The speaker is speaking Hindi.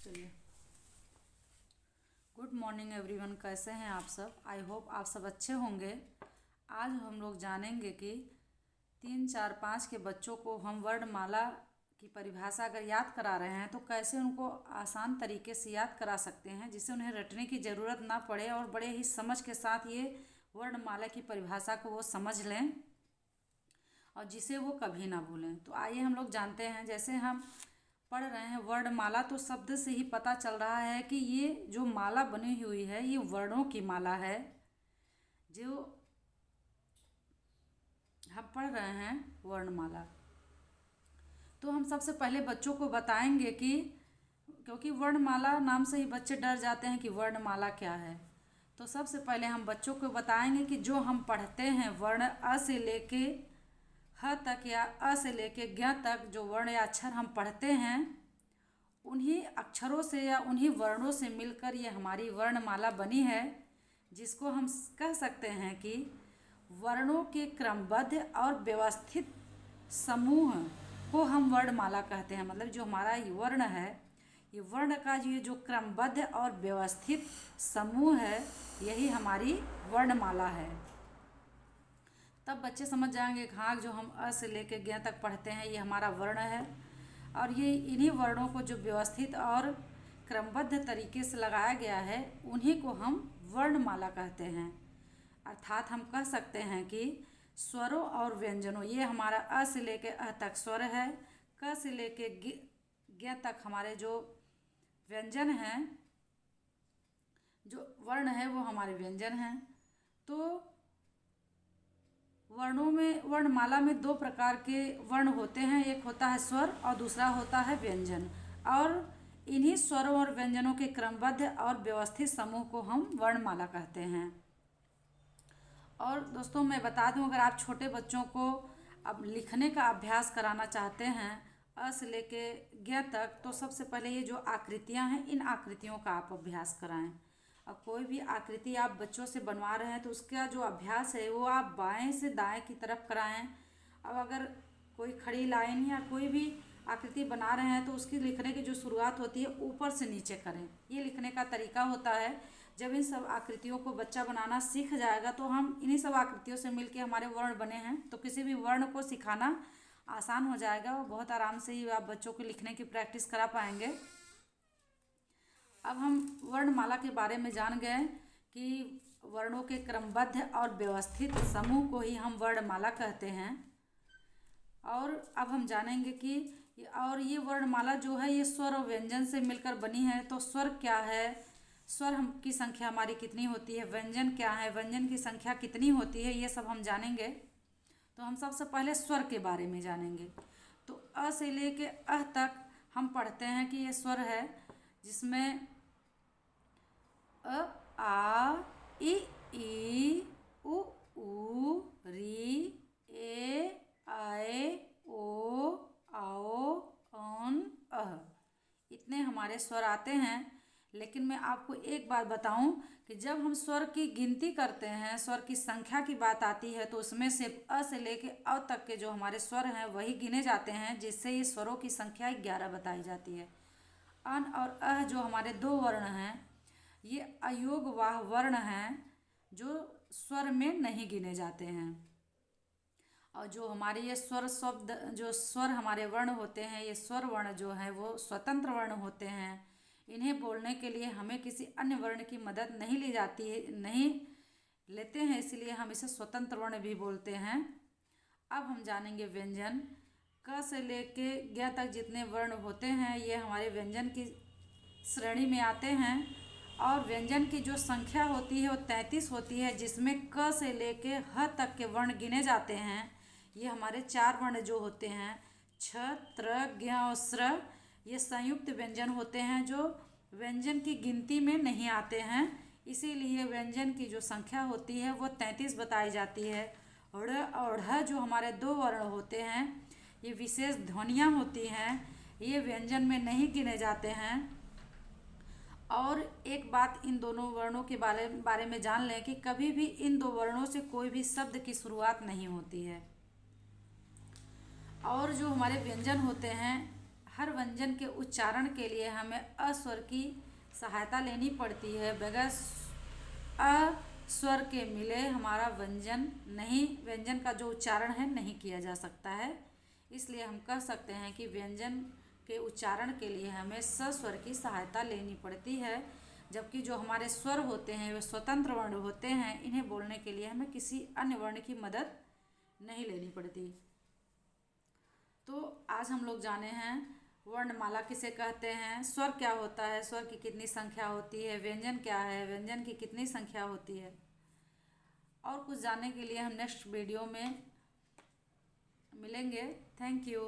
चलिए। गुड मॉर्निंग एवरीवन, कैसे हैं आप सब। आई होप आप सब अच्छे होंगे। आज हम लोग जानेंगे कि 3, 4, 5 के बच्चों को हम वर्णमाला की परिभाषा अगर याद करा रहे हैं तो कैसे उनको आसान तरीके से याद करा सकते हैं, जिससे उन्हें रटने की ज़रूरत ना पड़े और बड़े ही समझ के साथ ये वर्णमाला की परिभाषा को वो समझ लें और जिसे वो कभी ना भूलें। तो आइए हम लोग जानते हैं। जैसे हम पढ़ रहे हैं वर्णमाला, तो शब्द से ही पता चल रहा है कि ये जो माला बनी हुई है ये वर्णों की माला है जो हम पढ़ रहे हैं वर्णमाला। तो हम सबसे पहले बच्चों को बताएंगे कि क्योंकि वर्णमाला नाम से ही बच्चे डर जाते हैं कि वर्णमाला क्या है। तो सबसे पहले हम बच्चों को बताएंगे कि जो हम पढ़ते हैं वर्ण अ से लेके ह तक या अ से लेके ज्ञ तक जो वर्ण या अक्षर हम पढ़ते हैं, उन्हीं अक्षरों से या उन्हीं वर्णों से मिलकर ये हमारी वर्णमाला बनी है, जिसको हम कह सकते हैं कि वर्णों के क्रमबद्ध और व्यवस्थित समूह को हम वर्णमाला कहते हैं। मतलब जो हमारा ये वर्ण है, ये वर्ण का जो क्रमबद्ध और व्यवस्थित समूह है, यही हमारी वर्णमाला है। तब बच्चे समझ जाएंगे कि हाँ, जो हम अ से लेकर ज्ञ तक पढ़ते हैं ये हमारा वर्ण है और ये इन्हीं वर्णों को जो व्यवस्थित और क्रमबद्ध तरीके से लगाया गया है उन्हीं को हम वर्णमाला कहते हैं। अर्थात हम कह सकते हैं कि स्वरों और व्यंजनों, ये हमारा अ से लेकर अ तक स्वर है, क से लेकर ज्ञ तक हमारे जो व्यंजन हैं, जो वर्ण है वो हमारे व्यंजन हैं। तो वर्णमाला में 2 प्रकार के वर्ण होते हैं, एक होता है स्वर और दूसरा होता है व्यंजन। और इन्हीं स्वरों और व्यंजनों के क्रमबद्ध और व्यवस्थित समूह को हम वर्णमाला कहते हैं। और दोस्तों मैं बता दूं, अगर आप छोटे बच्चों को अब लिखने का अभ्यास कराना चाहते हैं अ से लेके ज्ञ तक, तो सबसे पहले ये जो आकृतियां हैं इन आकृतियों का आप अभ्यास कराएं। अब कोई भी आकृति आप बच्चों से बनवा रहे हैं तो उसका जो अभ्यास है वो आप बाएं से दाएं की तरफ कराएं। अब अगर कोई खड़ी लाइन या कोई भी आकृति बना रहे हैं तो उसकी लिखने की जो शुरुआत होती है ऊपर से नीचे करें। ये लिखने का तरीका होता है। जब इन सब आकृतियों को बच्चा बनाना सीख जाएगा तो हम इन्हीं सब आकृतियों से मिलके हमारे वर्ण बने हैं, तो किसी भी वर्ण को सिखाना आसान हो जाएगा और बहुत आराम से ही आप बच्चों को लिखने की प्रैक्टिस करा पाएंगे। अब हम वर्णमाला के बारे में जान गए कि वर्णों के क्रमबद्ध और व्यवस्थित समूह को ही हम वर्णमाला कहते हैं। और अब हम जानेंगे कि ये वर्णमाला जो है ये स्वर और व्यंजन से मिलकर बनी है। तो स्वर क्या है, स्वर हम की संख्या हमारी कितनी होती है, व्यंजन क्या है, व्यंजन की संख्या कितनी होती है, ये सब हम जानेंगे। तो हम सबसे पहले स्वर के बारे में जानेंगे। तो अ से लेके अह तक हम पढ़ते हैं कि ये स्वर है, जिसमें अ, आ, ई, उ, री, ए, ऐ, ओ, औ, औन, अह, इतने हमारे स्वर आते हैं। लेकिन मैं आपको एक बात बताऊं कि जब हम स्वर की गिनती करते हैं, स्वर की संख्या की बात आती है, तो उसमें से अ से लेके अ तक के जो हमारे स्वर हैं वही गिने जाते हैं, जिससे ये स्वरों की संख्या 11 बताई जाती है। अन और अह जो हमारे 2 वर्ण हैं, ये अयोगवाह वर्ण हैं जो स्वर में नहीं गिने जाते हैं। और जो हमारे ये स्वर शब्द, जो स्वर हमारे वर्ण होते हैं, ये स्वर वर्ण जो है वो स्वतंत्र वर्ण होते हैं। इन्हें बोलने के लिए हमें किसी अन्य वर्ण की मदद नहीं ली जाती है, नहीं लेते हैं, इसलिए हम इसे स्वतंत्र वर्ण भी बोलते हैं। अब हम जानेंगे व्यंजन। क से लेके ज्ञ तक जितने वर्ण होते हैं ये हमारे व्यंजन की श्रेणी में आते हैं। और व्यंजन की जो संख्या होती है वो 33 होती है, जिसमें क से लेके ह तक के वर्ण गिने जाते हैं। ये हमारे 4 वर्ण जो होते हैं छ, त्र, ज्ञ और स्र, ये संयुक्त व्यंजन होते हैं जो व्यंजन की गिनती में नहीं आते हैं। इसीलिए व्यंजन की जो संख्या होती है वो 33 बताई जाती है। ड़ और ढ जो हमारे 2 वर्ण होते हैं, ये विशेष ध्वनियाँ होती हैं, ये व्यंजन में नहीं गिने जाते हैं। और एक बात इन दोनों वर्णों के बारे में जान लें कि कभी भी इन 2 वर्णों से कोई भी शब्द की शुरुआत नहीं होती है। और जो हमारे व्यंजन होते हैं हर व्यंजन के उच्चारण के लिए हमें अस्वर की सहायता लेनी पड़ती है। बगैर अ स्वर के मिले हमारा व्यंजन का जो उच्चारण है नहीं किया जा सकता है। इसलिए हम कह सकते हैं कि व्यंजन के उच्चारण के लिए हमें स स्वर की सहायता लेनी पड़ती है, जबकि जो हमारे स्वर होते हैं वे स्वतंत्र वर्ण होते हैं। इन्हें बोलने के लिए हमें किसी अन्य वर्ण की मदद नहीं लेनी पड़ती। तो आज हम लोग जाने हैं वर्णमाला किसे कहते हैं, स्वर क्या होता है, स्वर की कितनी संख्या होती है, व्यंजन क्या है, व्यंजन की कितनी संख्या होती है। और कुछ जानने के लिए हम नेक्स्ट वीडियो में मिलेंगे। Thank you.